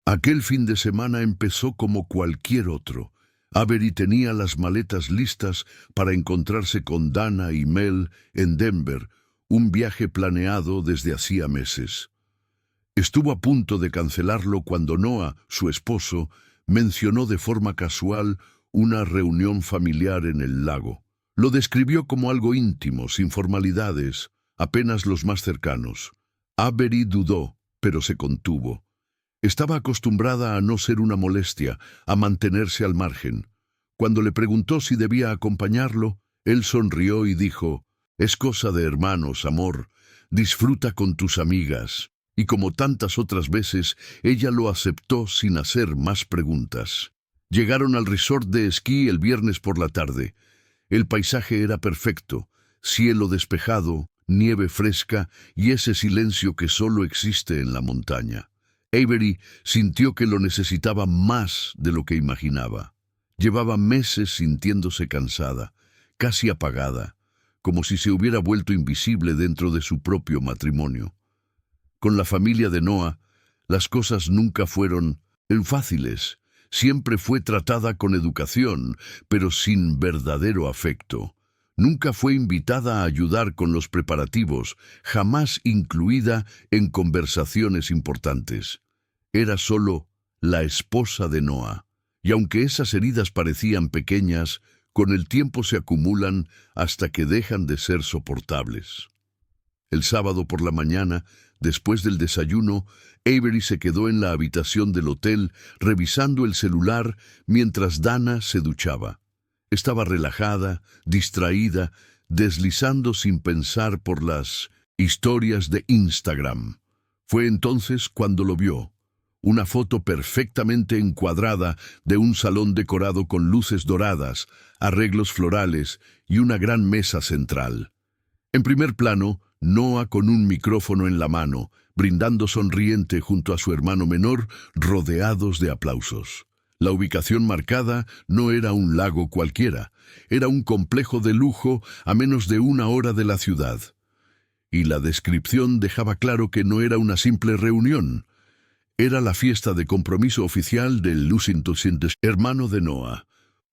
Aquel fin de semana empezó como cualquier otro. Avery tenía las maletas listas para encontrarse con Dana y Mel en Denver, un viaje planeado desde hacía meses. Estuvo a punto de cancelarlo cuando Noah, su esposo, mencionó de forma casual una reunión familiar en el lago. Lo describió como algo íntimo, sin formalidades, apenas los más cercanos. Avery dudó, pero se contuvo. Estaba acostumbrada a no ser una molestia, a mantenerse al margen. Cuando le preguntó si debía acompañarlo, él sonrió y dijo: «Es cosa de hermanos, amor. Disfruta con tus amigas». Y como tantas otras veces, ella lo aceptó sin hacer más preguntas. Llegaron al resort de esquí el viernes por la tarde. El paisaje era perfecto: cielo despejado, nieve fresca y ese silencio que solo existe en la montaña. Avery sintió que lo necesitaba más de lo que imaginaba. Llevaba meses sintiéndose cansada, casi apagada, como si se hubiera vuelto invisible dentro de su propio matrimonio. Con la familia de Noah, las cosas nunca fueron fáciles. Siempre fue tratada con educación, pero sin verdadero afecto. Nunca fue invitada a ayudar con los preparativos, jamás incluida en conversaciones importantes. Era solo la esposa de Noah, y aunque esas heridas parecían pequeñas, con el tiempo se acumulan hasta que dejan de ser soportables. El sábado por la mañana, después del desayuno, Avery se quedó en la habitación del hotel revisando el celular mientras Dana se duchaba. Estaba relajada, distraída, deslizando sin pensar por las historias de Instagram. Fue entonces cuando lo vio. Una foto perfectamente encuadrada de un salón decorado con luces doradas, arreglos florales y una gran mesa central. En primer plano, Noah con un micrófono en la mano, brindando sonriente junto a su hermano menor, rodeados de aplausos. La ubicación marcada no era un lago cualquiera, era un complejo de lujo a menos de 1 hora de la ciudad. Y la descripción dejaba claro que no era una simple reunión. Era la fiesta de compromiso oficial del Lucinto Sintes, hermano de Noah.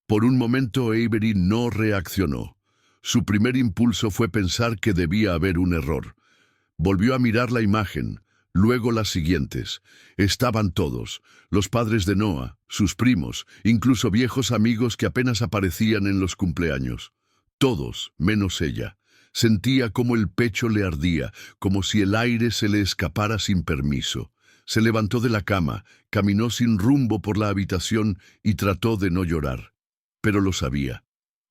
Por un momento Avery no reaccionó. Su primer impulso fue pensar que debía haber un error. Volvió a mirar la imagen, luego las siguientes. Estaban todos: los padres de Noah, sus primos, incluso viejos amigos que apenas aparecían en los cumpleaños. Todos, menos ella. Sentía como el pecho le ardía, como si el aire se le escapara sin permiso. Se levantó de la cama, caminó sin rumbo por la habitación y trató de no llorar. Pero lo sabía.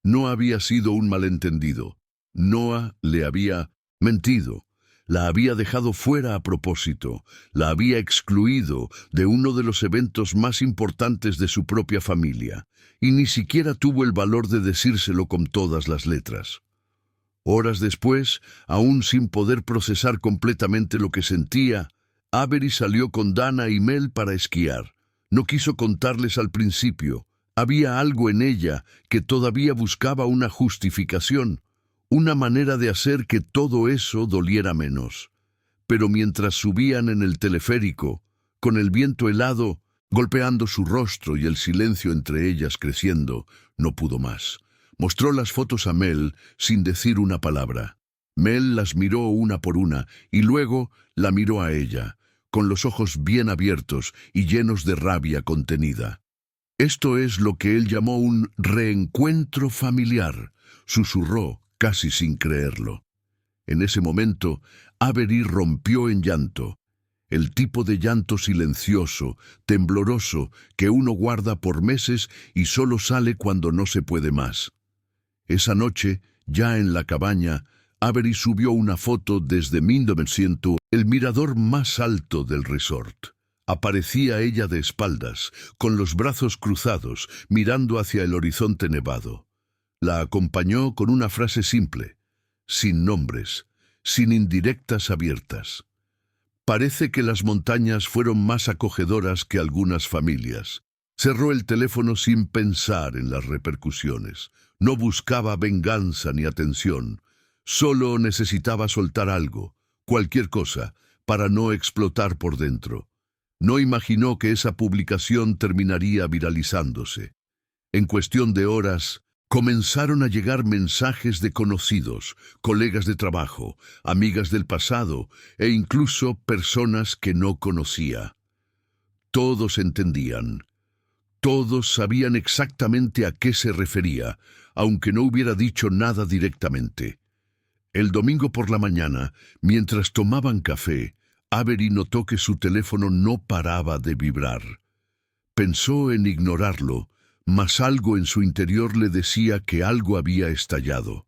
No había sido un malentendido. Noah le había mentido. La había dejado fuera a propósito. La había excluido de uno de los eventos más importantes de su propia familia. Y ni siquiera tuvo el valor de decírselo con todas las letras. Horas después, aún sin poder procesar completamente lo que sentía, Avery salió con Dana y Mel para esquiar. No quiso contarles al principio. Había algo en ella que todavía buscaba una justificación, una manera de hacer que todo eso doliera menos. Pero mientras subían en el teleférico, con el viento helado golpeando su rostro y el silencio entre ellas creciendo, no pudo más. Mostró las fotos a Mel sin decir una palabra. Mel las miró una por una y luego la miró a ella, con los ojos bien abiertos y llenos de rabia contenida. «Esto es lo que él llamó un reencuentro familiar», susurró, casi sin creerlo. En ese momento, Avery rompió en llanto. El tipo de llanto silencioso, tembloroso, que uno guarda por meses y solo sale cuando no se puede más. Esa noche, ya en la cabaña, Avery subió una foto desde 1900, el mirador más alto del resort. Aparecía ella de espaldas, con los brazos cruzados, mirando hacia el horizonte nevado. La acompañó con una frase simple, sin nombres, sin indirectas abiertas. «Parece que las montañas fueron más acogedoras que algunas familias». Cerró el teléfono sin pensar en las repercusiones. No buscaba venganza ni atención. Solo necesitaba soltar algo, cualquier cosa, para no explotar por dentro. No imaginó que esa publicación terminaría viralizándose. En cuestión de horas, comenzaron a llegar mensajes de conocidos, colegas de trabajo, amigas del pasado e incluso personas que no conocía. Todos entendían. Todos sabían exactamente a qué se refería, aunque no hubiera dicho nada directamente. El domingo por la mañana, mientras tomaban café, Avery notó que su teléfono no paraba de vibrar. Pensó en ignorarlo, mas algo en su interior le decía que algo había estallado.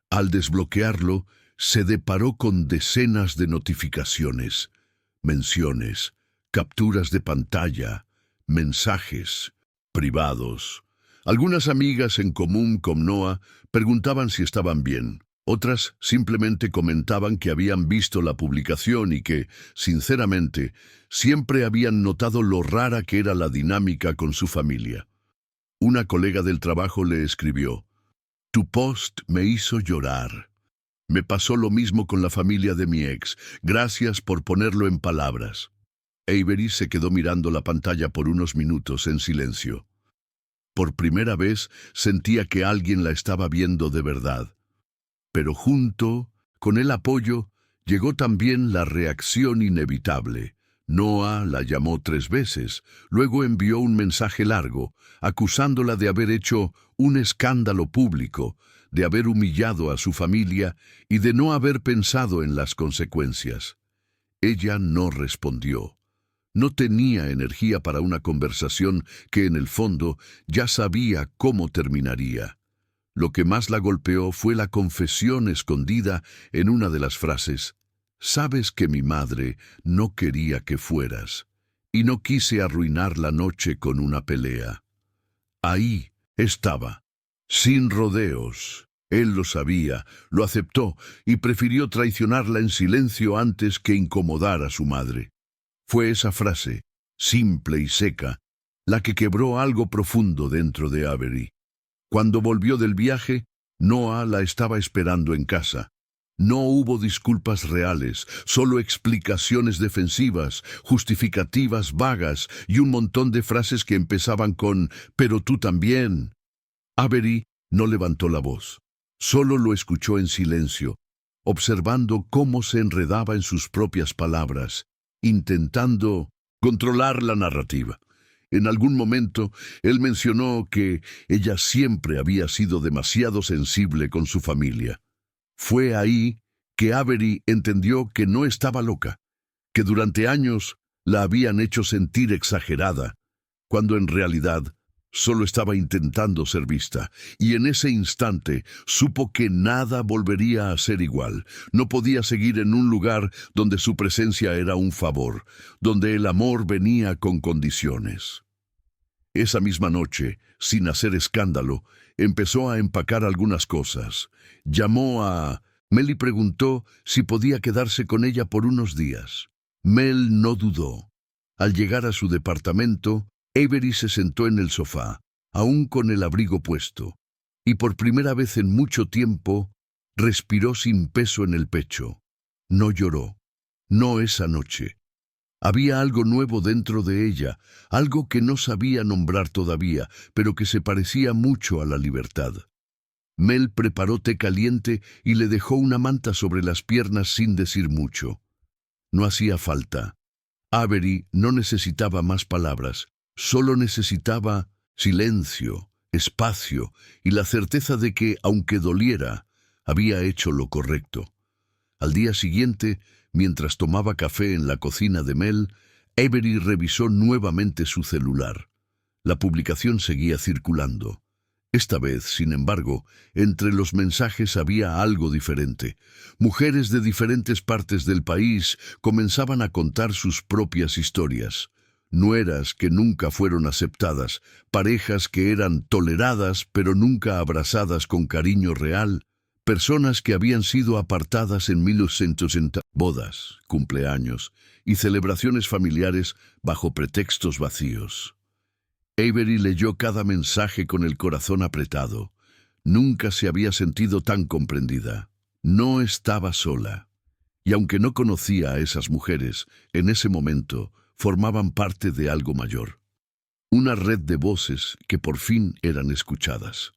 Al desbloquearlo, se deparó con decenas de notificaciones, menciones, capturas de pantalla, mensajes privados. Algunas amigas en común con Noah preguntaban si estaban bien. Otras simplemente comentaban que habían visto la publicación y que, sinceramente, siempre habían notado lo rara que era la dinámica con su familia. Una colega del trabajo le escribió: «Tu post me hizo llorar. Me pasó lo mismo con la familia de mi ex. Gracias por ponerlo en palabras». Avery se quedó mirando la pantalla por unos minutos en silencio. Por primera vez sentía que alguien la estaba viendo de verdad. Pero junto con el apoyo llegó también la reacción inevitable. Noah la llamó 3 veces, luego envió un mensaje largo, acusándola de haber hecho un escándalo público, de haber humillado a su familia y de no haber pensado en las consecuencias. Ella no respondió. No tenía energía para una conversación que en el fondo ya sabía cómo terminaría. Lo que más la golpeó fue la confesión escondida en una de las frases: «Sabes que mi madre no quería que fueras, y no quise arruinar la noche con una pelea». Ahí estaba, sin rodeos. Él lo sabía, lo aceptó y prefirió traicionarla en silencio antes que incomodar a su madre. Fue esa frase, simple y seca, la que quebró algo profundo dentro de Avery. Cuando volvió del viaje, Noah la estaba esperando en casa. No hubo disculpas reales, solo explicaciones defensivas, justificativas vagas y un montón de frases que empezaban con «pero tú también». Avery no levantó la voz, solo lo escuchó en silencio, observando cómo se enredaba en sus propias palabras, intentando controlar la narrativa. En algún momento, él mencionó que ella siempre había sido demasiado sensible con su familia. Fue ahí que Avery entendió que no estaba loca, que durante años la habían hecho sentir exagerada, cuando en realidad solo estaba intentando ser vista, y en ese instante supo que nada volvería a ser igual. No podía seguir en un lugar donde su presencia era un favor, donde el amor venía con condiciones. Esa misma noche, sin hacer escándalo, empezó a empacar algunas cosas. Llamó a Mel y preguntó si podía quedarse con ella por unos días. Mel no dudó. Al llegar a su departamento, Avery se sentó en el sofá, aún con el abrigo puesto, y por primera vez en mucho tiempo respiró sin peso en el pecho. No lloró, no esa noche. Había algo nuevo dentro de ella, algo que no sabía nombrar todavía, pero que se parecía mucho a la libertad. Mel preparó té caliente y le dejó una manta sobre las piernas sin decir mucho. No hacía falta. Avery no necesitaba más palabras. Solo necesitaba silencio, espacio y la certeza de que, aunque doliera, había hecho lo correcto. Al día siguiente, mientras tomaba café en la cocina de Mel, Avery revisó nuevamente su celular. La publicación seguía circulando. Esta vez, sin embargo, entre los mensajes había algo diferente. Mujeres de diferentes partes del país comenzaban a contar sus propias historias. Nueras que nunca fueron aceptadas, parejas que eran toleradas pero nunca abrazadas con cariño real, personas que habían sido apartadas en 1960, bodas, cumpleaños y celebraciones familiares bajo pretextos vacíos. Avery leyó cada mensaje con el corazón apretado. Nunca se había sentido tan comprendida. No estaba sola. Y aunque no conocía a esas mujeres, en ese momento formaban parte de algo mayor. Una red de voces que por fin eran escuchadas.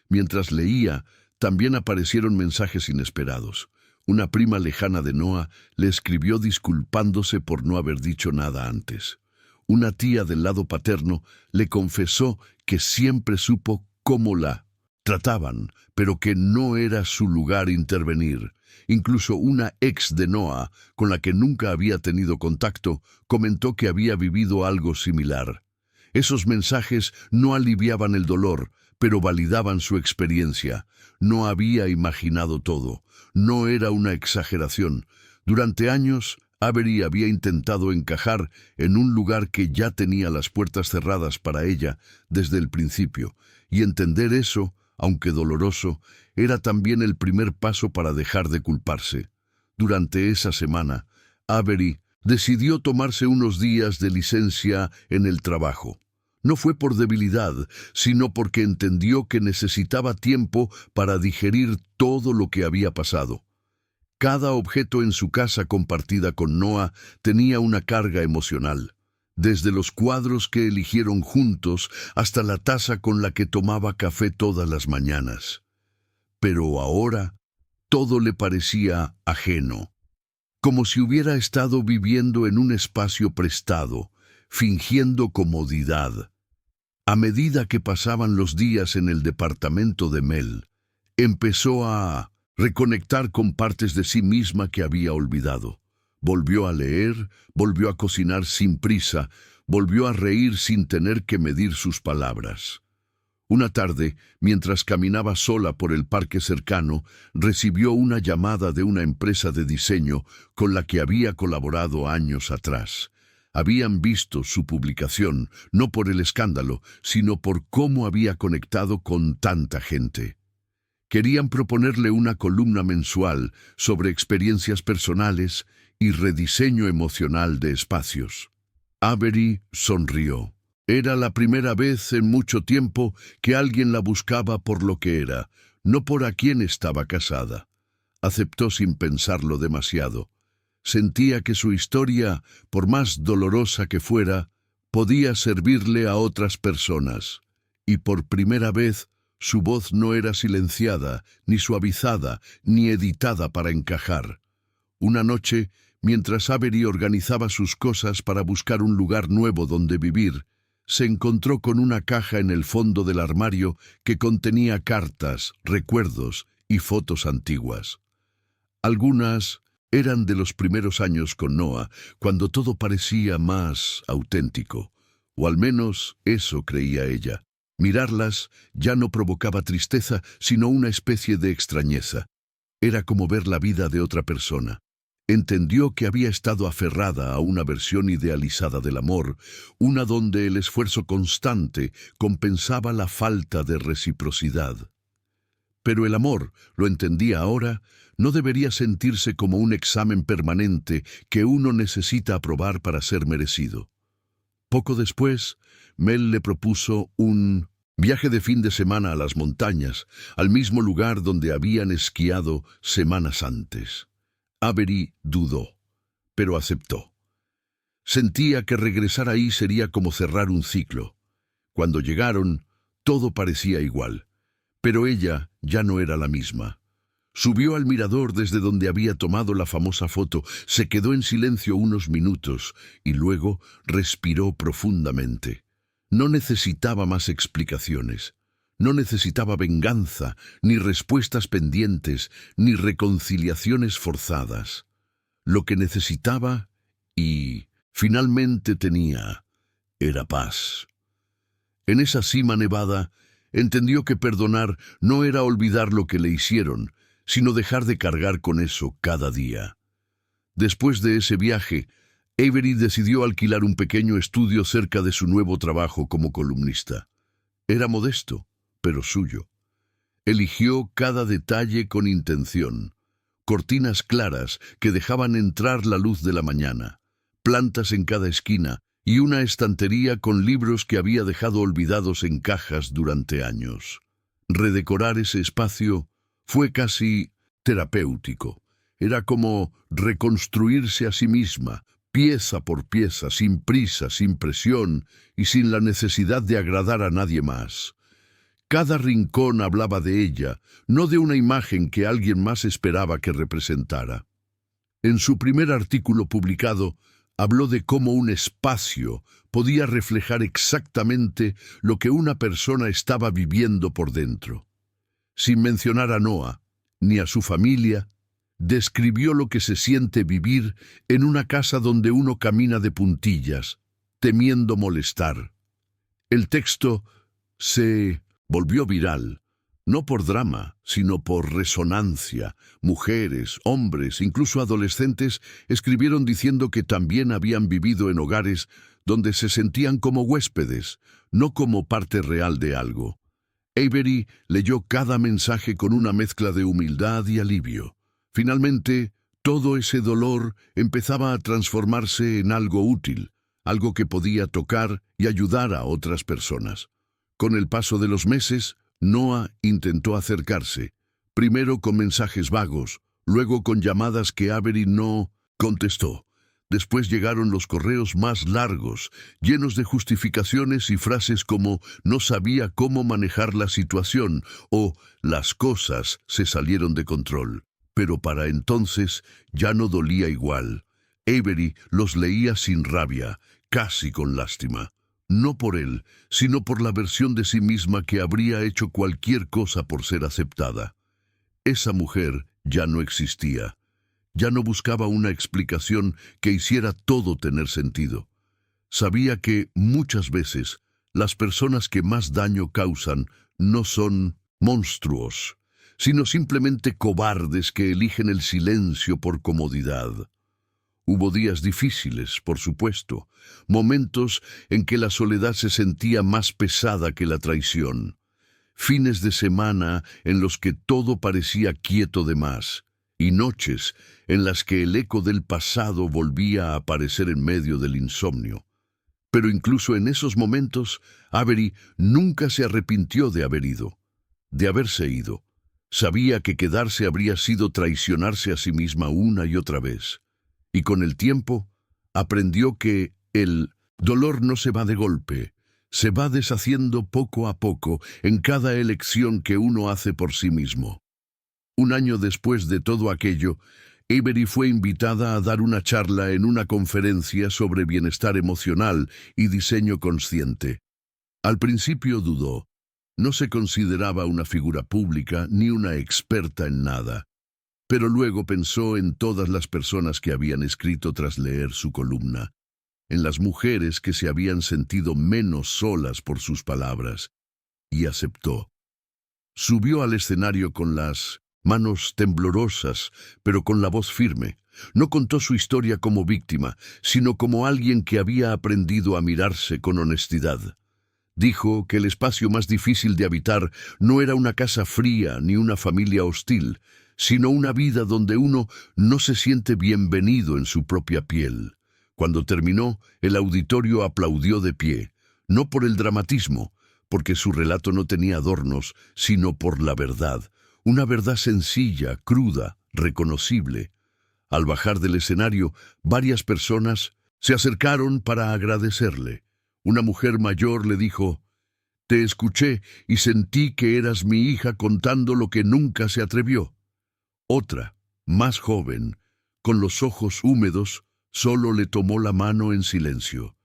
Mientras leía, también aparecieron mensajes inesperados. Una prima lejana de Noah le escribió disculpándose por no haber dicho nada antes. Una tía del lado paterno le confesó que siempre supo cómo la trataban, pero que no era su lugar intervenir. Incluso una ex de Noah, con la que nunca había tenido contacto, comentó que había vivido algo similar. Esos mensajes no aliviaban el dolor, pero validaban su experiencia. No había imaginado todo. No era una exageración. Durante años, Avery había intentado encajar en un lugar que ya tenía las puertas cerradas para ella desde el principio, y entender eso, aunque doloroso, era también el primer paso para dejar de culparse. Durante esa semana, Avery decidió tomarse unos días de licencia en el trabajo. No fue por debilidad, sino porque entendió que necesitaba tiempo para digerir todo lo que había pasado. Cada objeto en su casa compartida con Noah tenía una carga emocional, desde los cuadros que eligieron juntos hasta la taza con la que tomaba café todas las mañanas. Pero ahora todo le parecía ajeno, como si hubiera estado viviendo en un espacio prestado, fingiendo comodidad. A medida que pasaban los días en el departamento de Mel, empezó a reconectar con partes de sí misma que había olvidado. Volvió a leer, volvió a cocinar sin prisa, volvió a reír sin tener que medir sus palabras. Una tarde, mientras caminaba sola por el parque cercano, recibió una llamada de una empresa de diseño con la que había colaborado años atrás. Habían visto su publicación, no por el escándalo, sino por cómo había conectado con tanta gente. Querían proponerle una columna mensual sobre experiencias personales y rediseño emocional de espacios. Avery sonrió. Era la primera vez en mucho tiempo que alguien la buscaba por lo que era, no por a quién estaba casada. Aceptó sin pensarlo demasiado. Sentía que su historia, por más dolorosa que fuera, podía servirle a otras personas. Y por primera vez, su voz no era silenciada, ni suavizada, ni editada para encajar. Una noche, mientras Avery organizaba sus cosas para buscar un lugar nuevo donde vivir, se encontró con una caja en el fondo del armario que contenía cartas, recuerdos y fotos antiguas. Algunas eran de los primeros años con Noah, cuando todo parecía más auténtico, o al menos eso creía ella. Mirarlas ya no provocaba tristeza, sino una especie de extrañeza. Era como ver la vida de otra persona. Entendió que había estado aferrada a una versión idealizada del amor, una donde el esfuerzo constante compensaba la falta de reciprocidad. Pero el amor, lo entendía ahora, no debería sentirse como un examen permanente que uno necesita aprobar para ser merecido. Poco después, Mel le propuso un viaje de fin de semana a las montañas, al mismo lugar donde habían esquiado semanas antes. Avery dudó, pero aceptó. Sentía que regresar ahí sería como cerrar un ciclo. Cuando llegaron, todo parecía igual, pero ella ya no era la misma. Subió al mirador desde donde había tomado la famosa foto, se quedó en silencio unos minutos y luego respiró profundamente. No necesitaba más explicaciones. No necesitaba venganza, ni respuestas pendientes, ni reconciliaciones forzadas. Lo que necesitaba, y finalmente tenía, era paz. En esa cima nevada, entendió que perdonar no era olvidar lo que le hicieron, sino dejar de cargar con eso cada día. Después de ese viaje, Avery decidió alquilar un pequeño estudio cerca de su nuevo trabajo como columnista. Era modesto, pero suyo. Eligió cada detalle con intención. Cortinas claras que dejaban entrar la luz de la mañana, plantas en cada esquina y una estantería con libros que había dejado olvidados en cajas durante años. Redecorar ese espacio fue casi terapéutico. Era como reconstruirse a sí misma, pieza por pieza, sin prisa, sin presión y sin la necesidad de agradar a nadie más. Cada rincón hablaba de ella, no de una imagen que alguien más esperaba que representara. En su primer artículo publicado, habló de cómo un espacio podía reflejar exactamente lo que una persona estaba viviendo por dentro. Sin mencionar a Noah, ni a su familia, describió lo que se siente vivir en una casa donde uno camina de puntillas, temiendo molestar. El texto se volvió viral, no por drama, sino por resonancia. Mujeres, hombres, incluso adolescentes escribieron diciendo que también habían vivido en hogares donde se sentían como huéspedes, no como parte real de algo. Avery leyó cada mensaje con una mezcla de humildad y alivio. Finalmente, todo ese dolor empezaba a transformarse en algo útil, algo que podía tocar y ayudar a otras personas. Con el paso de los meses, Noah intentó acercarse, primero con mensajes vagos, luego con llamadas que Avery no contestó. Después llegaron los correos más largos, llenos de justificaciones y frases como «no sabía cómo manejar la situación» o «las cosas se salieron de control». Pero para entonces ya no dolía igual. Avery los leía sin rabia, casi con lástima. No por él, sino por la versión de sí misma que habría hecho cualquier cosa por ser aceptada. Esa mujer ya no existía. Ya no buscaba una explicación que hiciera todo tener sentido. Sabía que, muchas veces, las personas que más daño causan no son monstruos, sino simplemente cobardes que eligen el silencio por comodidad. Hubo días difíciles, por supuesto, momentos en que la soledad se sentía más pesada que la traición, fines de semana en los que todo parecía quieto de más, y noches en las que el eco del pasado volvía a aparecer en medio del insomnio. Pero incluso en esos momentos, Avery nunca se arrepintió de haber ido, de haberse ido. Sabía que quedarse habría sido traicionarse a sí misma una y otra vez. Y con el tiempo, aprendió que el dolor no se va de golpe, se va deshaciendo poco a poco en cada elección que uno hace por sí mismo. Un año después de todo aquello, Avery fue invitada a dar una charla en una conferencia sobre bienestar emocional y diseño consciente. Al principio dudó. No se consideraba una figura pública ni una experta en nada. Pero luego pensó en todas las personas que habían escrito tras leer su columna, en las mujeres que se habían sentido menos solas por sus palabras, y aceptó. Subió al escenario con las manos temblorosas, pero con la voz firme. No contó su historia como víctima, sino como alguien que había aprendido a mirarse con honestidad. Dijo que el espacio más difícil de habitar no era una casa fría ni una familia hostil, sino una vida donde uno no se siente bienvenido en su propia piel. Cuando terminó, el auditorio aplaudió de pie, no por el dramatismo, porque su relato no tenía adornos, sino por la verdad, una verdad sencilla, cruda, reconocible. Al bajar del escenario, varias personas se acercaron para agradecerle. Una mujer mayor le dijo: «Te escuché y sentí que eras mi hija contando lo que nunca se atrevió». Otra, más joven, con los ojos húmedos, solo le tomó la mano en silencio.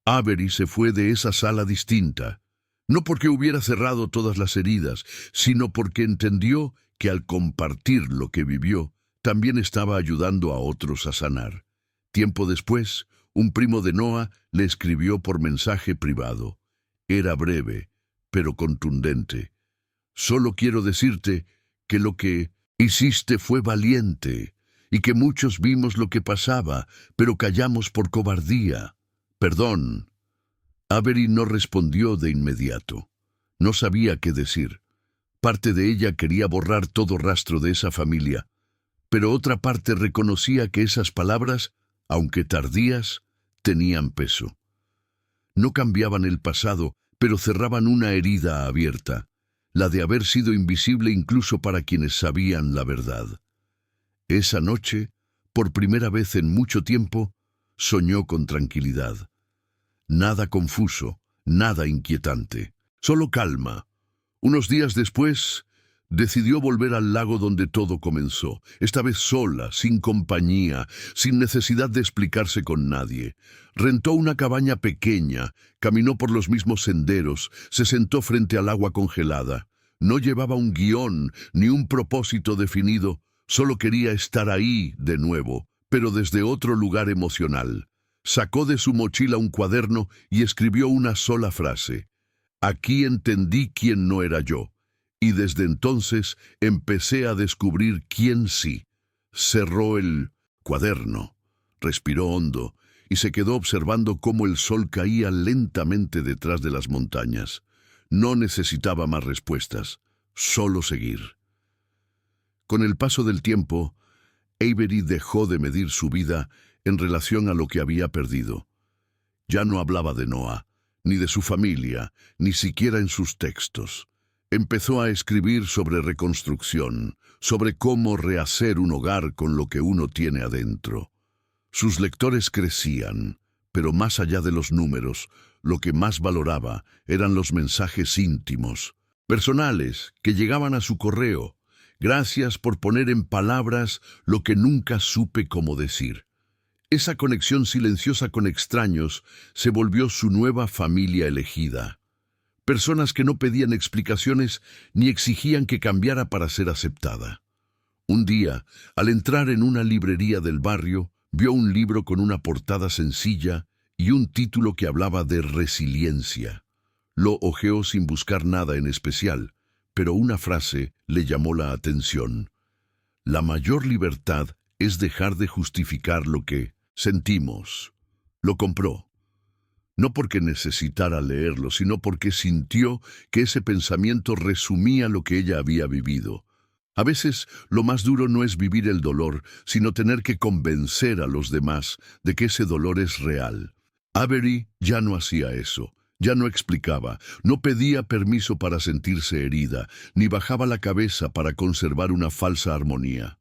Avery se fue de esa sala distinta, no porque hubiera cerrado todas las heridas, sino porque entendió que al compartir lo que vivió, también estaba ayudando a otros a sanar. Tiempo después, un primo de Noah le escribió por mensaje privado. Era breve, pero contundente. «Solo quiero decirte que lo que hiciste fue valiente, y que muchos vimos lo que pasaba, pero callamos por cobardía. Perdón». Avery no respondió de inmediato. No sabía qué decir. Parte de ella quería borrar todo rastro de esa familia, pero otra parte reconocía que esas palabras, aunque tardías, tenían peso. No cambiaban el pasado, pero cerraban una herida abierta, la de haber sido invisible incluso para quienes sabían la verdad. Esa noche, por primera vez en mucho tiempo, soñó con tranquilidad. Nada confuso, nada inquietante, solo calma. Unos días después, decidió volver al lago donde todo comenzó, esta vez sola, sin compañía, sin necesidad de explicarse con nadie. Rentó una cabaña pequeña, caminó por los mismos senderos, se sentó frente al agua congelada. No llevaba un guión ni un propósito definido, solo quería estar ahí de nuevo, pero desde otro lugar emocional. Sacó de su mochila un cuaderno y escribió una sola frase. Aquí entendí quién no era yo. Y desde entonces empecé a descubrir quién sí. Cerró el cuaderno, respiró hondo y se quedó observando cómo el sol caía lentamente detrás de las montañas. No necesitaba más respuestas, solo seguir. Con el paso del tiempo, Avery dejó de medir su vida en relación a lo que había perdido. Ya no hablaba de Noah, ni de su familia, ni siquiera en sus textos. Empezó a escribir sobre reconstrucción, sobre cómo rehacer un hogar con lo que uno tiene adentro. Sus lectores crecían, pero más allá de los números, lo que más valoraba eran los mensajes íntimos, personales, que llegaban a su correo. Gracias por poner en palabras lo que nunca supe cómo decir. Esa conexión silenciosa con extraños se volvió su nueva familia elegida. Personas que no pedían explicaciones ni exigían que cambiara para ser aceptada. Un día, al entrar en una librería del barrio, vio un libro con una portada sencilla y un título que hablaba de resiliencia. Lo hojeó sin buscar nada en especial, pero una frase le llamó la atención. La mayor libertad es dejar de justificar lo que sentimos. Lo compró. No porque necesitara leerlo, sino porque sintió que ese pensamiento resumía lo que ella había vivido. A veces, lo más duro no es vivir el dolor, sino tener que convencer a los demás de que ese dolor es real. Avery ya no hacía eso, ya no explicaba, no pedía permiso para sentirse herida, ni bajaba la cabeza para conservar una falsa armonía.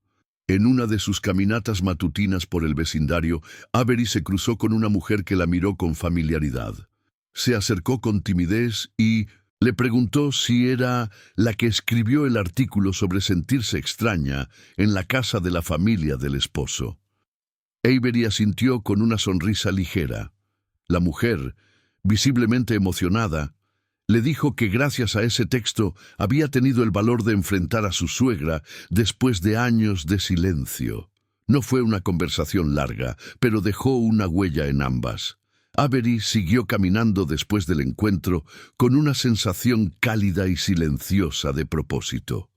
En una de sus caminatas matutinas por el vecindario, Avery se cruzó con una mujer que la miró con familiaridad. Se acercó con timidez y le preguntó si era la que escribió el artículo sobre sentirse extraña en la casa de la familia del esposo. Avery asintió con una sonrisa ligera. La mujer, visiblemente emocionada, le dijo que gracias a ese texto había tenido el valor de enfrentar a su suegra después de años de silencio. No fue una conversación larga, pero dejó una huella en ambas. Avery siguió caminando después del encuentro con una sensación cálida y silenciosa de propósito.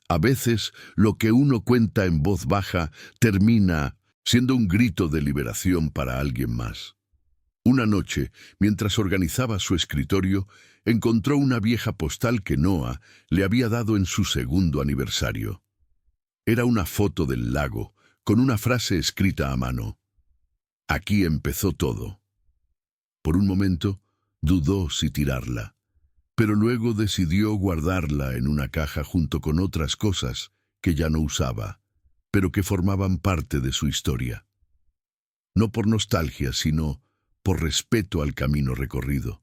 A veces, lo que uno cuenta en voz baja termina siendo un grito de liberación para alguien más. Una noche, mientras organizaba su escritorio, encontró una vieja postal que Noah le había dado en su segundo aniversario. Era una foto del lago, con una frase escrita a mano. Aquí empezó todo. Por un momento, dudó si tirarla, pero luego decidió guardarla en una caja junto con otras cosas que ya no usaba, pero que formaban parte de su historia. No por nostalgia, sino por respeto al camino recorrido.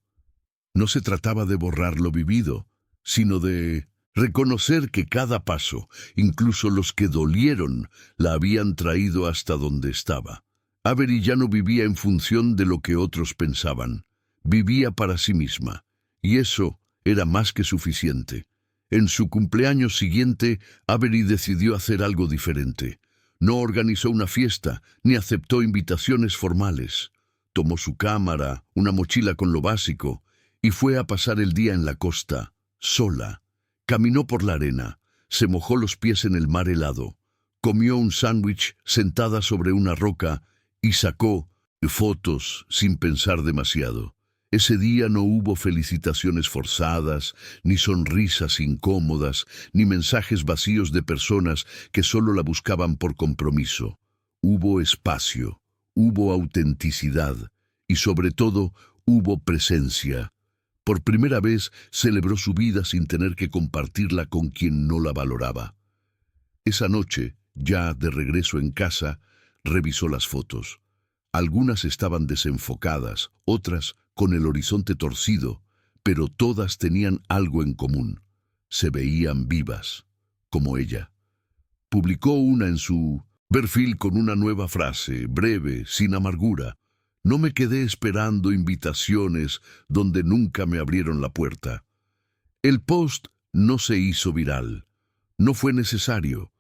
No se trataba de borrar lo vivido, sino de reconocer que cada paso, incluso los que dolieron, la habían traído hasta donde estaba. Avery ya no vivía en función de lo que otros pensaban. Vivía para sí misma, y eso era más que suficiente. En su cumpleaños siguiente, Avery decidió hacer algo diferente. No organizó una fiesta, ni aceptó invitaciones formales. Tomó su cámara, una mochila con lo básico, y fue a pasar el día en la costa, sola. Caminó por la arena, se mojó los pies en el mar helado, comió un sándwich sentada sobre una roca y sacó fotos sin pensar demasiado. Ese día no hubo felicitaciones forzadas, ni sonrisas incómodas, ni mensajes vacíos de personas que solo la buscaban por compromiso. Hubo espacio, hubo autenticidad y sobre todo hubo presencia. Por primera vez celebró su vida sin tener que compartirla con quien no la valoraba. Esa noche, ya de regreso en casa, revisó las fotos. Algunas estaban desenfocadas, otras con el horizonte torcido, pero todas tenían algo en común. Se veían vivas, como ella. Publicó una en su perfil con una nueva frase, breve, sin amargura. No me quedé esperando invitaciones donde nunca me abrieron la puerta. El post no se hizo viral. No fue necesario.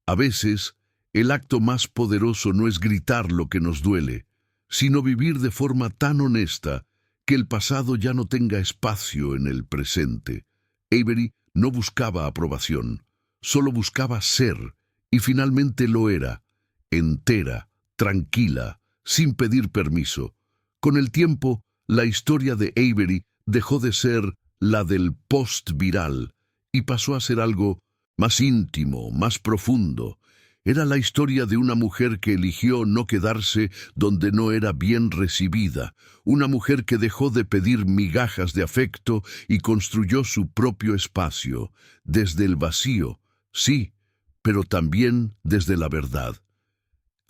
A veces, el acto más poderoso no es gritar lo que nos duele, sino vivir de forma tan honesta que el pasado ya no tenga espacio en el presente. Avery no buscaba aprobación, solo buscaba ser, y finalmente lo era, entera, tranquila, sin pedir permiso. Con el tiempo, la historia de Avery dejó de ser la del post viral y pasó a ser algo más íntimo, más profundo. Era la historia de una mujer que eligió no quedarse donde no era bien recibida, una mujer que dejó de pedir migajas de afecto y construyó su propio espacio, desde el vacío, sí, pero también desde la verdad.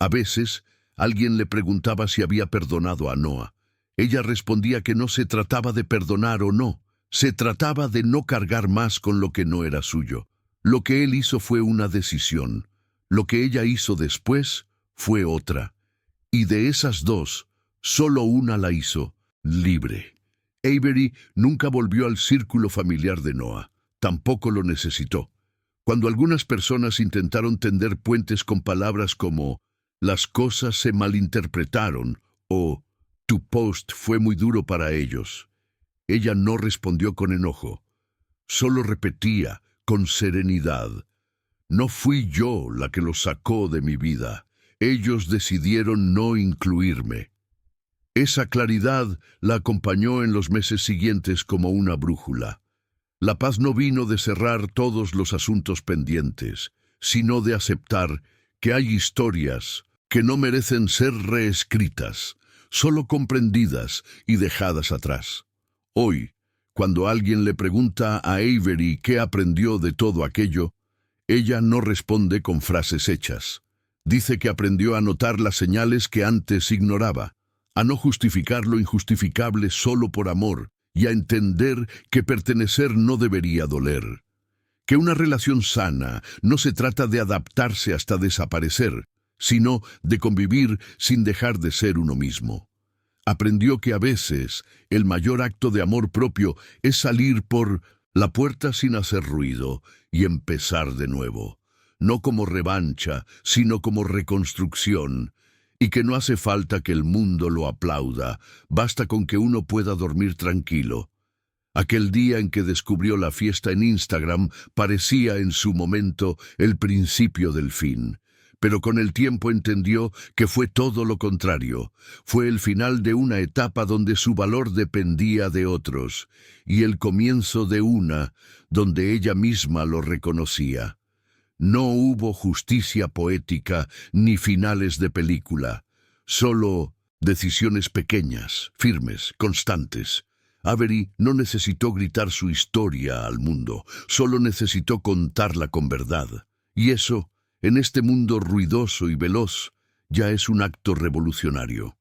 A veces, alguien le preguntaba si había perdonado a Noah. Ella respondía que no se trataba de perdonar o no, se trataba de no cargar más con lo que no era suyo. Lo que él hizo fue una decisión. Lo que ella hizo después fue otra. Y de esas dos, solo una la hizo libre. Avery nunca volvió al círculo familiar de Noah. Tampoco lo necesitó. Cuando algunas personas intentaron tender puentes con palabras como «las cosas se malinterpretaron» o «tu post fue muy duro para ellos», ella no respondió con enojo. Solo repetía, con serenidad: «No fui yo la que los sacó de mi vida. Ellos decidieron no incluirme». Esa claridad la acompañó en los meses siguientes como una brújula. La paz no vino de cerrar todos los asuntos pendientes, sino de aceptar que hay historias que no merecen ser reescritas, solo comprendidas y dejadas atrás. Hoy, cuando alguien le pregunta a Avery qué aprendió de todo aquello, ella no responde con frases hechas. Dice que aprendió a notar las señales que antes ignoraba, a no justificar lo injustificable solo por amor, y a entender que pertenecer no debería doler. Que una relación sana no se trata de adaptarse hasta desaparecer, sino de convivir sin dejar de ser uno mismo. Aprendió que a veces el mayor acto de amor propio es salir por la puerta sin hacer ruido y empezar de nuevo, no como revancha, sino como reconstrucción, y que no hace falta que el mundo lo aplauda, basta con que uno pueda dormir tranquilo. Aquel día en que descubrió la fiesta en Instagram parecía en su momento el principio del fin, pero con el tiempo entendió que fue todo lo contrario. Fue el final de una etapa donde su valor dependía de otros, y el comienzo de una donde ella misma lo reconocía. No hubo justicia poética ni finales de película, solo decisiones pequeñas, firmes, constantes. Avery no necesitó gritar su historia al mundo, solo necesitó contarla con verdad. Y eso, en este mundo ruidoso y veloz, ya es un acto revolucionario.